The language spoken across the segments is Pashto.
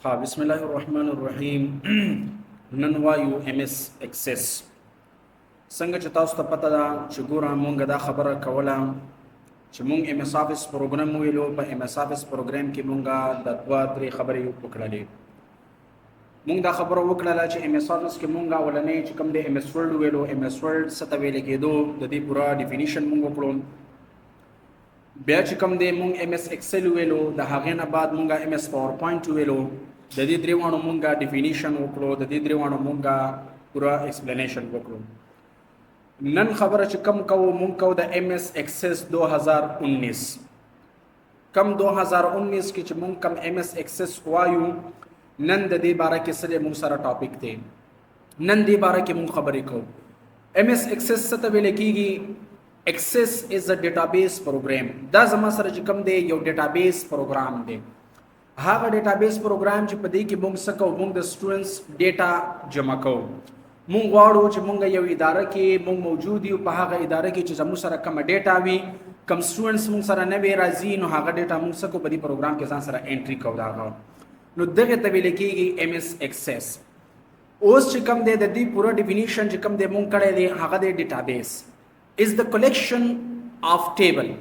ها بسم الله الرحمن الرحیم نن وایو ام اس اکسس څنګه چې تاسو ته پته ده چې ګوره مونږ دا خبره کوله چې مونږ ام اس افیس پروګرام ویلو په ام اس افیس پروګرام کې مونږ د دوه درې خبرې وکړلې مونږ دا خبره وکړله چې ام اس افیس کې مونږ اولنې چې کوم د ام اس ورډ ویلو ام اس ورډ څه ته ویل کېدو د دې پوره ډیفینیشن مونږ وکړو بیا چې کوم دی مونږ ام اس ایکسل ویلو د هغې نه بعد مونږ ام اس پاور پوینټ ویلو د دې درې واړو مونږ ډیفینیشن وکړو د دې درې واړو مونږ پوره ایکسپلینیشن وکړو نن خبره چې کم کوو مونږ کوو د ام اس ایکسس 2019 کم 2019 کې چې مونږ کم ام اس ایکسس وایو نن د دې باره کې څه مونږ سره ټاپک دی نن دې باره کې مونږ خبرې کوو ام اس ایکسس څه ته ویل کېږي Access is a database program. دا زما سره چې کوم دی یو database program دی هغه database program چې په دې کې موږ څه کوو موږ د students data جمع کوو موږ غواړو چې موږ یو اداره کې موږ موجود یو په هغه اداره کې چې زموږ سره کوم data وي کوم students موږ سره نه وي راځي نو هغه data موږ څه کوو په دې program کې ځان سره entry کوو دا نو دغه ته ویل کېږي MS Access اوس چې کوم دی د دې پوره definition چې کوم دی موږ کړی دی هغه دی database is the collection of table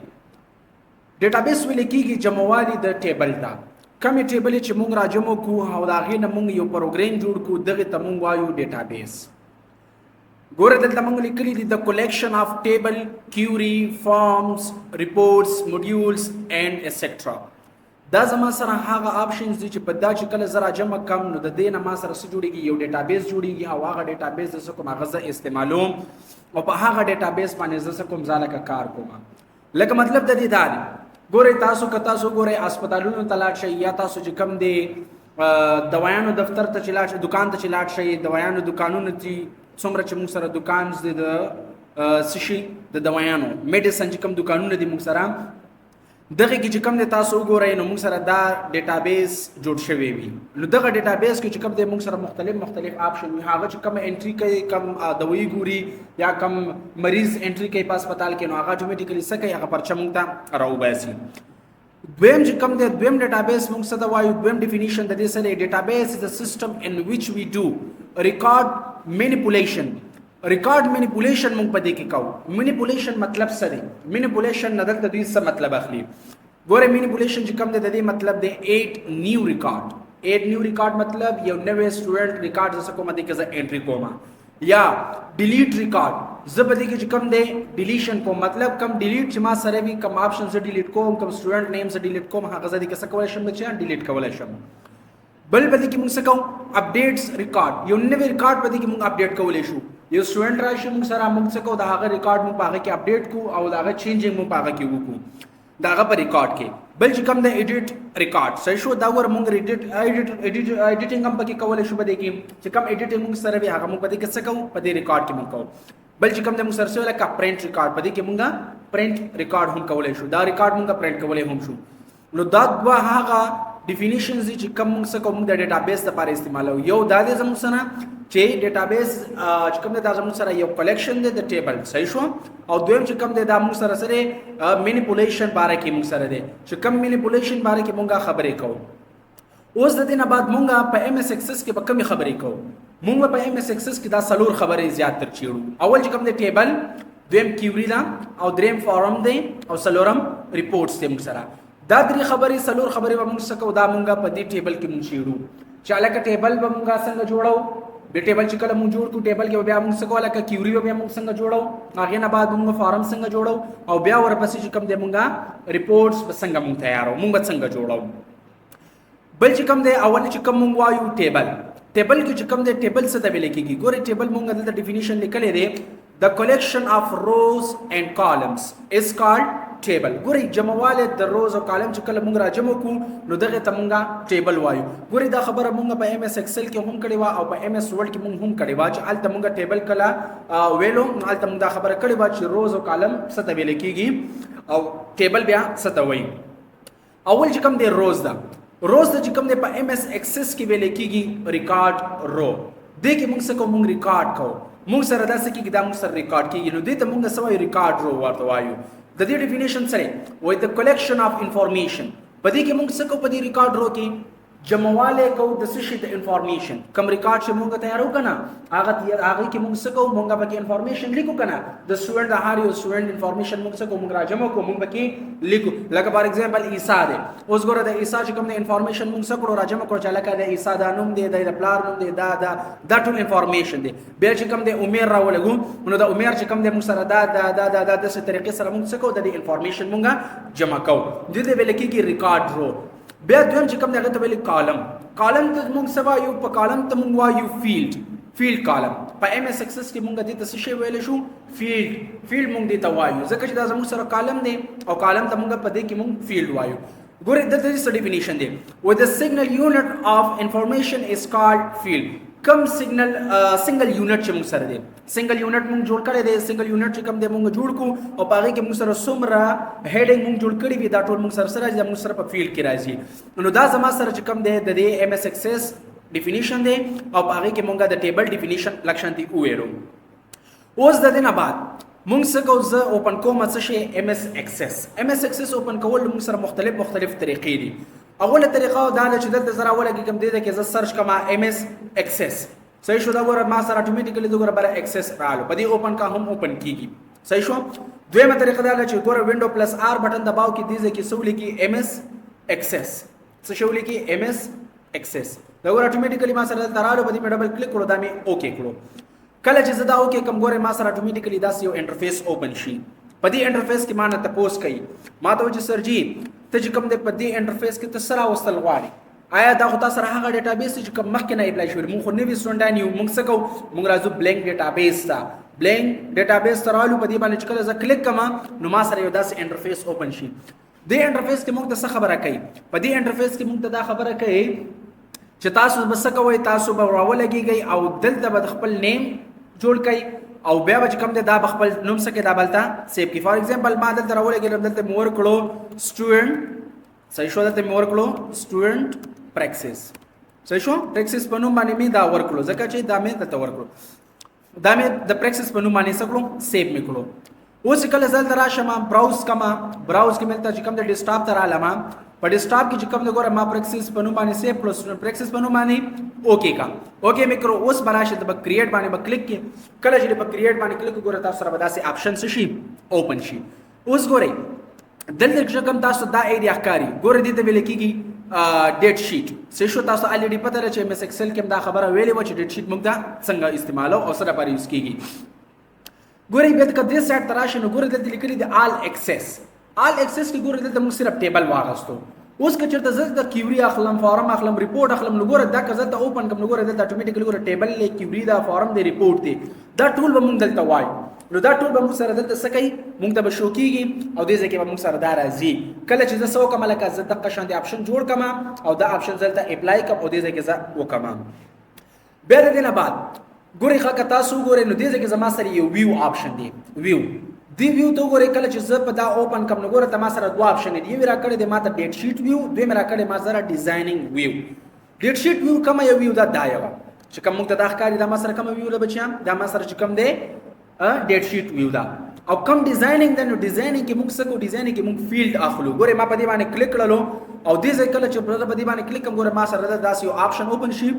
database ویل کېږي جمعوالي د ټیبل ته کومې ټیبل چې موږ راجمع کوو او د هغې نه موږ یو پروګرام جوړ کوو دغې ته موږ وایو ډیټابیس ګوره دلته موږ لیکلي دي د collection of table query forms reports modules and etc دا زما سره هغه آپشنز دي چې په دا چې کله زه راجمع کم نو د دې نه ما سره څه جوړېږي یو ډیټابیس جوړېږي او هغه ډیټابیس د څه کوم هغه زه استعمالوم او په هغه ډیټابیس باندې زه څه کوم ځاله کار کوم لکه مطلب د دې دا دی ګورئ تاسو که تاسو ګورئ هسپتالونو ته لاړ شئ یا تاسو چې کوم دی دوایانو دفتر ته چې لاړ شئ دکان ته چې لاړ شئ دوایانو دکانونو چې څومره چې موږ سره دکان دی د څه شي د دوایانو میډیسن چې کوم دکانونه دي موږ سره دغه کې چې کوم د تاسو وګورئ نو موږ سره دا ډیټابیس جوړ شوی وي نو دغه ډیټابیس کې چې کوم د موږ سره مختلف آپشن وي هغه چې کوم انټری کوي کوم دوايي ګوري یا کوم مریض انټری کوي په هسپتال کې نو هغه اتوماتیکلی څه کوي هغه پرچه موږ ته راوباسي دویم چې کوم د دویم ډیټابیس موږ څه دا وایو دویم ډیفینیشن د دې سره ډیټابیس از ا سیستم ان ویچ وی ډو ریکارډ مینیپولیشن ریکارډ مینیپولیشن موږ په دې کې کوو مینیپولیشن مطلب څه دی مینیپولیشن نه دلته دوی څه مطلب اخلي ګوره مینیپولیشن چې کوم دی د دې مطلب دی 8 نیو ریکارډ مطلب یو نوې سټوډنټ ریکارډ زه کوم دی که زه انټری کوم یا ډیلیټ ریکارډ زه په دې کې چې کوم دی ډیلیشن کوم مطلب کوم ډیلیټ چې ما سره وي کوم آپشن زه ډیلیټ کوم کوم سټوډنټ نیم زه ډیلیټ کوم هغه زه دې کې څه کولی شم چې ډیلیټ کولی شم بل په دې کې موږ څه کوو اپډیټس ریکارډ یو نوې ریکارډ په دې کې موږ اپډیټ کولی شو یو سټوډنټ راشي موږ سره موږ څه کوو د هغه ریکارډ موږ په هغه کې اپډیټ کوو او د هغه چینجینګ موږ په هغه کې وکړو د هغه په ریکارډ کې بل چې کوم د ایډیټ ریکارډ صحیح شو دا ور موږ ایډیټینګ هم پکې کولی شو په دې کې چې کوم ایډیټینګ موږ سره وي هغه موږ په دې کې څه کوو په دې ریکارډ کې موږ کوو بل چې کوم د موږ سره څه لکه پرنټ ریکارډ په دې کې موږ پرنټ ریکارډ هم کولی شو دا ریکارډ موږ پرنټ کولی هم شو نو دا دوه هغه ډیفینیشنز دي چې کوم موږ څه کوو موږ د ډیټابیس لپاره استعمالوو یو دا دی زموږ سره چې ډیټابیس چې کوم دی دا زموږ سره یو کلیکشن دی د ټیبل صحیح شو او دویم چې کوم دی دا موږ سره سره مینیپولیشن باره کې موږ سره دی چې کوم مینیپولیشن باره کې موږ خبرې کوو اوس د دې نه بعد موږ په ام اس ایکسس کې به کومې خبرې کوو موږ په ام اس ایکسس کې دا څلور خبرې زیات تر چیړو اول چې کوم دی ټیبل دویم کیوري ده او دریم فارم دی او څلورم ریپورټس دی موږ سره دا درې خبرې څلور خبرې به موږ څه کوو دا موږ په دې ټیبل کې موږ چیړو چې هلکه ټیبل به موږ څنګه جوړو د ټیبل چې کله موږ جوړ کړو ټیبل کې بیا موږ څه کوو هلکه کیوري به بیا موږ څنګه جوړو هغې نه بعد موږ فارم څنګه جوړو او بیا ورپسې چې کوم دی موږ ریپورټس به څنګه موږ تیارو موږ به څنګه جوړو بل چې کوم دی اول چې کوم موږ وایو ټیبل کې چې کوم دی ټیبل څه ته ویل کېږي ګورې ټیبل موږ دلته ډیفینیشن لیکلی دی The collection of rows and columns is called table. ګورئ جمعواله د روز او کالم چې کله موږ راجمع کوو نو دغه ته موږ ټیبل وایو ګورئ دا خبره موږ په ام اس ایکسل کې هم کړې وه او په ام اس ورډ کې موږ هم کړې وه چې هلته موږ ټیبل کله ویلو هلته موږ دا خبره کړې وه چې روز او کالم څه ته ویل کېږي او ټیبل بیا څه ته وایي اول چې کوم دی روز ده روز د چې کوم دی په ام اس ایکسس کې ویل کېږي ریکارډ رو دې کې موږ څه کوو موږ ریکارډ کوو موږ سره داسې کېږي دا موږ سره ریکارډ کېږي نو دې ته موږ څه وایو ریکارډ رو ورته وایو د دې ډیفینیشن سره وایي د کلیکشن آف انفارمیشن په دې کې موږ څه کوو په دې ریکارډ رو کې جمعواله کو د سشي د انفارمیشن کوم ریکارډ چې مونږ تیارو کنه هغه کې مونږ څه کوو مونږ به کې انفارمیشن لیکو کنه د سټوډنټ د هر یو سټوډنټ انفارمیشن مونږ څه کوو مونږ راجمع کوو مونږ به کې لیکو لکه فار ایگزامپل عیسی دی اوس ګوره د عیسی چې کوم د انفارمیشن مونږ څه کړو راجمع کړو چې لکه د عیسی دا نوم دی د پلار نوم دی دا ټول انفارمیشن دی بیا چې کوم د عمر راولګو نو د عمر چې کوم د مونږ سره دا د څه طریقې سره مونږ څه کوو د انفارمیشن مونږ جمع کوو د دې ویل کېږي ریکارډ رو بیا دویم چې کوم دغه ته ویل کالم ته موږ سبا یو په کالم ته موږ وایو فیلډ کالم په ایم اس ایکسس کې موږ دې ته څه شی ویل شو فیلډ موږ دې ته وایو ځکه چې دا زموږ سره کالم دی او کالم ته موږ په دې کې موږ فیلډ وایو ګوره د دې ډیفینیشن دی with the signal unit of information is called field کم سیګنل سنگل یونټ چې موږ سره دی سنگل یونټ موږ جوړ کړی دی سنگل یونټ چې کوم دی موږ جوړ کو او پاره کې موږ سره څومره هډینګ موږ جوړ کړی وي دا ټول موږ سره موږ سره په فیلډ کې راځي نو دا زما سره چې کوم دی د دې ایم اس ایکسس ډیفینیشن دی او پاره کې موږ د ټیبل ډیفینیشن لکشنتی وېرو اوس د دې نه بعد موږ څه کوو زه اوپن کوم څه شي ایم اس ایکسس اوپن کول موږ سره مختلف طریقې دي اوله طریقه دا چې دلته زرا ولا کې کوم دی چې زه سرچ کما ایم اس ایکسس صحیح شو دا ګوره ما سره اتوماتیکلی دا ګوره بر ایکسس رالو په دې اوپن کا هم اوپن کیږي صحیح شو دویمه طریقه دا چې ګوره وینډو پلس آر بٹن دباو کې دیږي کې سولې کې ایم اس ایکسس څه شولې کې ایم اس ایکسس دا ګوره اتوماتیکلی ما سره ترالو په دې ډبل کلیک کړو دا مې اوکے کړو کله چې زدا اوکے کوم ګوره ما سره اتوماتیکلی دا یو انټرفیس اوپن شي په دې انټرفیس کې ما نه تاسو کوي ما ته چې سر جی ته چې کوم د په دې انټرفیس کې تاسو را وستل غواړي آیا دا خو تاسو سره هغه ډیټابیس چې کوم مخکې نه اپلای شوی مونږ خو نوی سټوډنټ یو مونږ څه کوو مونږ راځو بلینک ډیټابیس ته رالو په دې باندې چې کله زه کلیک کوم نو ما سره یو داسې انټرفیس اوپن شي دې انټرفیس کې مونږ ته څه خبره کوي په دې انټرفیس کې مونږ ته دا خبره کوي چې تاسو بس کوئ تاسو به راولګیږئ او دلته به خپل نیم جوړ کړئ او بیا به کوم دا خپل نوم سکه دا بلتا سیو کی فار ایگزامپل ما دلته راولګل دلته مور کړو سټوډنټ صحیح شو دلته مور کړو سټوډنټ پریکسس صحیح شو پریکسس په نوم باندې می دا ورکړو ځکه چې دا مې دلته ورکړو دا مې د پریکسس په نوم باندې سکړو سیو مې کړو اوس کله ځل راشم براوز کې ملته چې کوم د ډیسکټاپ ته رالم په ډیسکټاپ کې چې کوم د ګوره ما پریکسس په نوم باندې سیو کړو پریکسس په نوم باندې اوکے کا اوکے مې کړو اوس براشه د کریټ باندې به کلیک کې کله چې په کریټ باندې کلیک ګوره تاسو سره به داسې آپشن شي اوپن شي اوس ګوره دلته چې کوم تاسو دا ایریا ښکاری ګوره دې ته ویل کېږي ډیټ شیټ څه شو تاسو الریډي پته لرئ چې ایم اس ایکسل کې دا خبره ویلې و چې ډیټ شیټ موږ دا څنګه استعمالو او سره پر یوز کیږي ګوره به کله دې سیټ تراشه نو ګوره دلته لیکلي د آل ایکسس کې ګوره دلته موږ صرف ټیبل واغستو اوس که چېرته زه د کیوري اخلم فارم اخلم ریپورت اخلم نو ګوره دا که زه ته اوپن کوم نو ګوره دلته اتوماتیکلی ګوره ټیبل دی کیوري دا فارم دی ریپورت دی دا ټول به موږ دلته وایو نو دا ټول به موږ سره دلته څه کوي موږ ته به شو کېږي او دې ځای کې به موږ سره دا راځي کله چې زه څه وکړم لکه زه دقه شانتې آپشن جوړ کړم او دا آپشن دلته اپلای کړم او دې ځای کې زه وکړم بیا د دې نه بعد ګورئ ښه که تاسو وګورئ نو دې ځای کې زما سره یو ویو آپشن دی دی ویو ته وګورئ کله چې زه په دا اوپن کوم نو ګوره ته ما سره دوه آپشن دي یو را کړی دی ما ته ډیټ شیټ ویو دویم را کړی ما سره ډیزاینینګ ویو ډیټ شیټ ویو کومه یو ویو دا یو چې کوم موږ ته دا ښکاري دا ما سره کومه ویو ده بچیان دا ما سره چې کوم دی ډیټ شیټ ویو دا او کوم ډیزاینینګ ده نو ډیزاینینګ کې موږ څه کوو ډیزاینینګ کې موږ فیلډ اخلو ګوره ما په دې باندې کلیک کړلو او دې ځای کله چې په دې باندې کلیک کوم ګوره ما سره داسې یو آپشن اوپن شي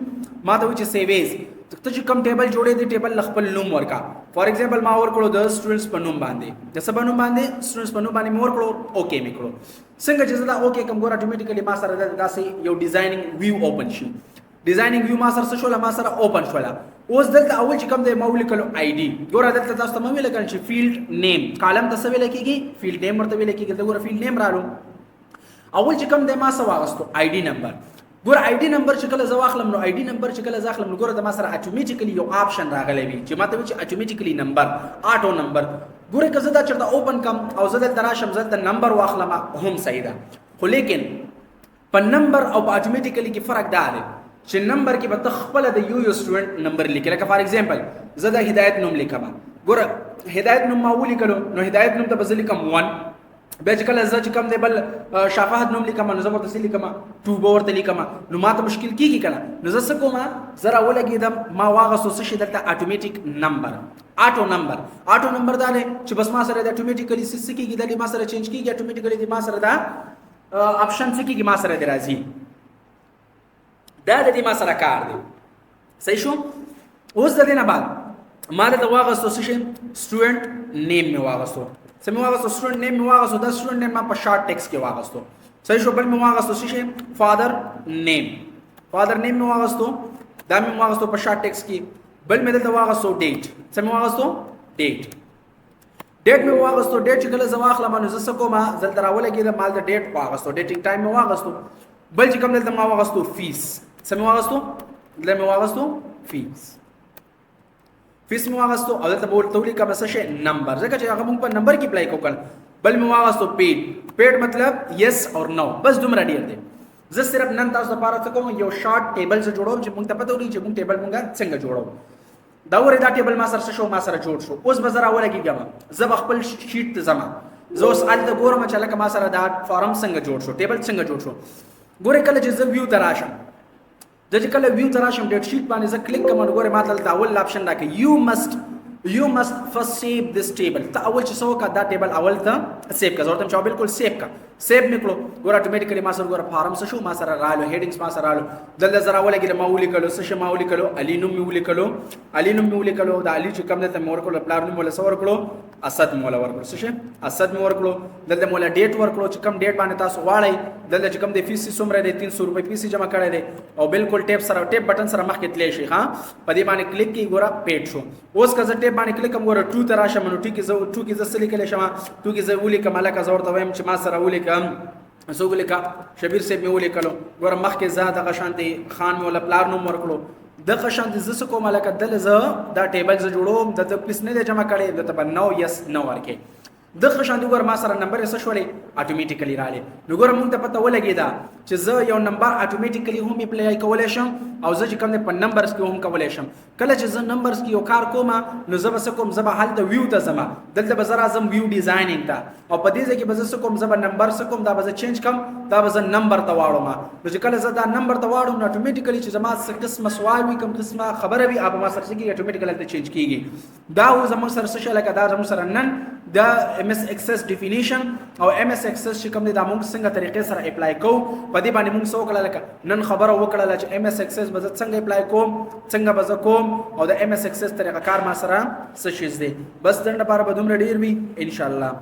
ما ته وایي چې سیو ایز ته چې کوم ټیبل جوړې دی ټیبل خپل نوم ورکا فار ایگزامپل ما ور کړو د سټوډنټس په نوم باندې د سبا نوم باندې سټوډنټس په نوم باندې مور کړو اوکے مې کړو څنګه چې دا اوکے کوم ګور اتوماتیکلی ما سره داسې یو ډیزاینینګ ویو اوپن شي ډیزاینینګ ویو ما سره شو ما سره اوپن شو اوس دلته اول چې کوم د مولیکول آی ډي ګور دلته تاسو ته مې ویل چې فیلډ نیم کالم ته څه ویل کېږي فیلډ نیم ورته ویل کېږي دا ګور فیلډ نیم رالو اول چې کوم د ما سره واغستو آی ډي نمبر ګور آی ډي نمبر چې کله زه واخلم نو آی ډي نمبر چې کله زه اخلم نو ګور د ما سره اتوماتیکلی یو آپشن راغلی وي چې ماته وي چې اتوماتیکلی نمبر آټو نمبر ګور که زه دا چرته اوپن کم او زه دلته راشم زه د نمبر واخلم هم صحیح ده خو لیکن په نمبر او په اتوماتیکلی کې فرق دا دی چې نمبر کې به ته خپله د یو سټوډنټ نمبر لیکې لکه فار ایگزامپل زه د هدایت نوم لیکم ګوره هدایت نوم ما ولیکلو نو هدایت نوم ته به زه لیکم 1 بیا چې کله زه چې کوم دی بل شفاعت نوم لیکم نو زه ورته څه لیکم 2 به ورته لیکم نو ما ته مشکل کېږي که نه نو زه څه کوم زه راولګېدم ما واغستو څه شي دلته اتوماتیک نمبر آټو نمبر دا دی چې بس ما سره د اتوماتیکلی څه کېږي دا ما سره چینج کېږي اتوماتیکلی ما سره دا آپشن څه کېږي ما سره دی راځي دا د دې ما سره کار دی. صحیح شو. اوس د دې نه بعد ما د واغستو څه شي سټوډنټ نیم می واغستو. څه می واغستو سټوډنټ نیم می واغستو. دا سټوډنټ نیم ما په شارټ ټیکسټ کې واغستو. صحیح شو. بل می واغستو څه شي فادر نیم. فادر نیم می واغستو. دا می واغستو په شارټ ټیکسټ کې. بل می دلته واغستو ډیټ. څه می واغستو ډیټ. ډیټ می واغستو. ډیټ چې کله زه واخلم نو زه څه کوم دلته راولګېدم مال د ډیټ واغستو. ډیټینګ ټایم می واغستو. بل چې کوم دلته ما واغستو فیس. څه می واغستو دلته می واغستو فیس. فیس می واغستو او دلته بول تولی کا بس شي نمبر ځکه چې هغه موږ په نمبر کې اپلای کوکل. بل می واغستو پیډ. پیډ مطلب یس اور نو. بس دومره ډیر دی. زه صرف نن تاسو لپاره څه کوم یو شارټ ټیبل څه جوړوم چې موږ ته پته ولګي چې موږ ټیبل موږ څنګه جوړو. دا ورې دا ټیبل ما سره شو ما سره جوړ شو. اوس به زه راولګېږم زه به خپل شیټ ته ځم. زه اوس هلته ګورم چې لکه ما سره دا فارم څنګه جوړ شو ټیبل څنګه جوړ شو. ګورې کله چې زه ویو ته راشم د چې کله ویو ته راشم ډیټ شیټ باندې زه کلیک کوم نو ګورې ما ته دلته اول آپشن راکوي you must first save this table. ته اول چې څه وکړه دا ټیبل اول ته سیو کړه. زه ورته چې بالکل سیو کړه. سیو مې کړو. ګوره اټومیټیکلی ما سره ګوره فارم څه شو ما سره رالو. هیډینګس ما سره رالو. دلته زه راولګېدم ما ولیکلو څه شی ما ولیکلو علي نوم مې ولیکلو. علي نوم مې ولیکلو. د علي چې کوم دلته مې ورکړو پلار نوم ولا څه ورکړو اسد مې ولا ورکړو. څه شی اسد مې ورکړو. دلته مې ولا ډیټ ورکړو چې کوم ډیټ باندې تاسو غواړئ. دلته چې کوم د فیس څومره دی 300 روپۍ فیس جمع کړی دی او بالکل ټیپ سره ټیپ بٹن سره مخکې تللی شي. ها په دې باندې کلیک کی ګوره پیډ شو. اوس که زه ټیپ باندې کلیک کوم ګوره ټو ته راشم نو ټو کې زه څه لیکلی شم ټو کې زه ولیکم هلکه زه ورته وایم چې ما سره ولیکم څه ولیکه شبیر صاحب مې ولیکلو. ګوره مخکې زه دغه شانتې خان مې ولا پلار نوم ورکړو. دغه شانتې زه څه کوم هلکه دلته زه دا ټیبل زه جوړوم دلته پیس نه دی جمع کړی دلته به نو یس نو ورکې. دغه شانتې ګوره ما سره نمبر یې څه شولې اټومیټیکلی راغلی. نو ګوره مونږ ته پته ولګېده چې زه یو نمبر اټومیټیکلی هم اپلای کولی شم او زه چې کوم دی په نمبرز کې هم کولی شم. کله چې زه نمبرز کې یو کار کوم نو زه به څه کوم زه به هلته ویو ته ځم. دلته به زه راځم ویو ډیزاینینګ ته او په دې ځای کې به زه څه کوم زه به نمبر څه کوم دا به زه چینج کوم دا به زه نمبر ته واړم. نو چې کله زه دا نمبر ته واړم نو اټومیټیکلی چې زما څه قسمه سوال وي کوم قسمه خبره وي هغه به ما سره څه کېږي اټومیټیکلی هلته چینج کېږي. دا و زموږ سره څه شی لکه دا زموږ سره نن د ایم ایس ایکسس ډیفینیشن او ایم ایس ایکسس چې کوم دی دا موږ څنګه طریقې سره اپلای کوو په دې باندې موږ څه وکړه لکه نن خبره وکړله چې ایم ایس ایکسس به زه څنګه اپلای کوم څنګه به زه کوم او د ایم ایس ایکسس طریقه کار ما سره څه شیز دی. بس دنه لپاره به دومره ډیر وي ان شاء الله.